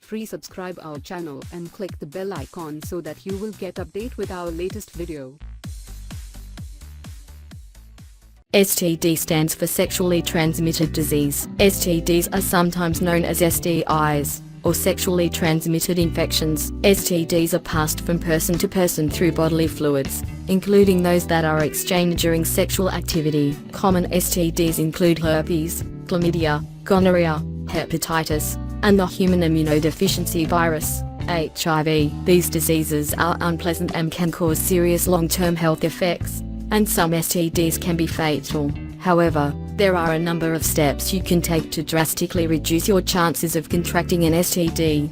free, subscribe our channel and click the bell icon so that you will get update with our latest video. STD stands for sexually transmitted disease. STDs are sometimes known as STIs, or sexually transmitted infections. STDs are passed from person to person through bodily fluids, including those that are exchanged during sexual activity. Common STDs include herpes, chlamydia, gonorrhea, hepatitis, and the human immunodeficiency virus, HIV. These diseases are unpleasant and can cause serious long-term health effects, and some STDs can be fatal. However, there are a number of steps you can take to drastically reduce your chances of contracting an STD.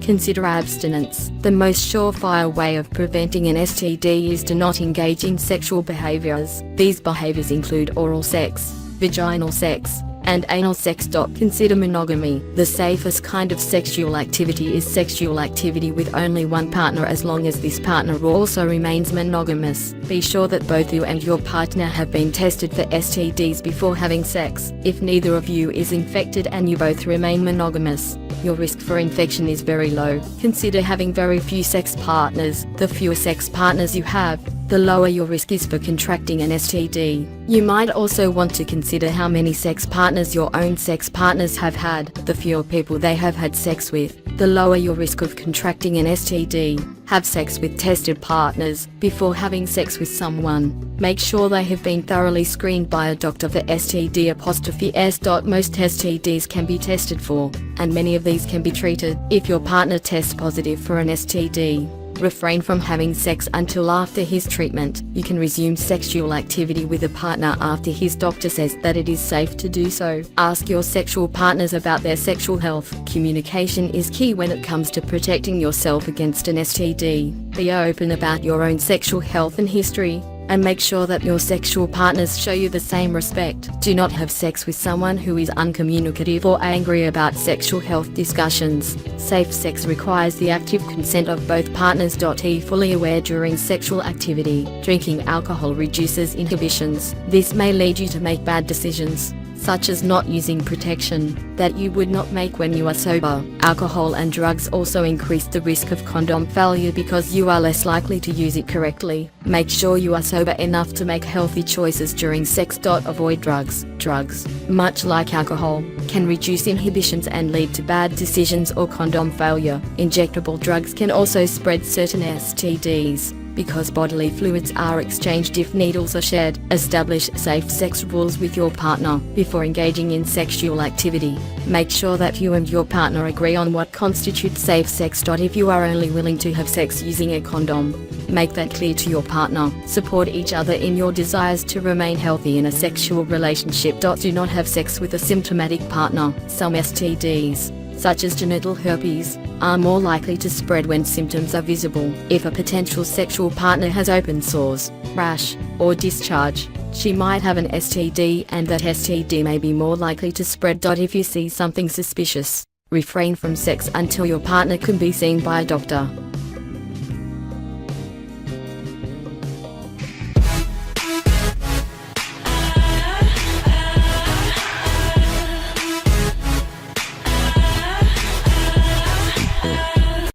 Consider abstinence. The most surefire way of preventing an STD is to not engage in sexual behaviors. These behaviors include oral sex, vaginal sex, and anal sex. Consider monogamy. The safest kind of sexual activity is sexual activity with only one partner, as long as this partner also remains monogamous. Be sure that both you and your partner have been tested for STDs before having sex. If neither of you is infected and you both remain monogamous, your risk for infection is very low. Consider having very few sex partners. The fewer sex partners you have, the lower your risk is for contracting an STD. You might also want to consider how many sex partners your own sex partners have had. The fewer people they have had sex with, the lower your risk of contracting an STD. Have sex with tested partners before having sex with someone. Make sure they have been thoroughly screened by a doctor for STD'(S). Most STDs can be tested for, and many of these can be treated. If your partner tests positive for an STD, refrain from having sex until after his treatment. You can resume sexual activity with a partner after his doctor says that it is safe to do so. Ask your sexual partners about their sexual health. Communication is key when it comes to protecting yourself against an STD. Be open about your own sexual health and history, and make sure that your sexual partners show you the same respect. Do not have sex with someone who is uncommunicative or angry about sexual health discussions. Safe sex requires the active consent of both partners. Be fully aware during sexual activity. Drinking alcohol reduces inhibitions. This may lead you to make bad decisions, such as not using protection, that you would not make when you are sober. Alcohol and drugs also increase the risk of condom failure because you are less likely to use it correctly. Make sure you are sober enough to make healthy choices during sex. Avoid drugs. Drugs, much like alcohol, can reduce inhibitions and lead to bad decisions or condom failure. Injectable drugs can also spread certain STDs, because bodily fluids are exchanged if needles are shared. Establish safe sex rules with your partner before engaging in sexual activity. Make sure that you and your partner agree on what constitutes safe sex. If you are only willing to have sex using a condom, make that clear to your partner. Support each other in your desires to remain healthy in a sexual relationship. Do not have sex with a symptomatic partner. Some STDs, such as genital herpes, are more likely to spread when symptoms are visible. If a potential sexual partner has open sores, rash, or discharge, she might have an STD, and that STD may be more likely to spread. If you see something suspicious, refrain from sex until your partner can be seen by a doctor.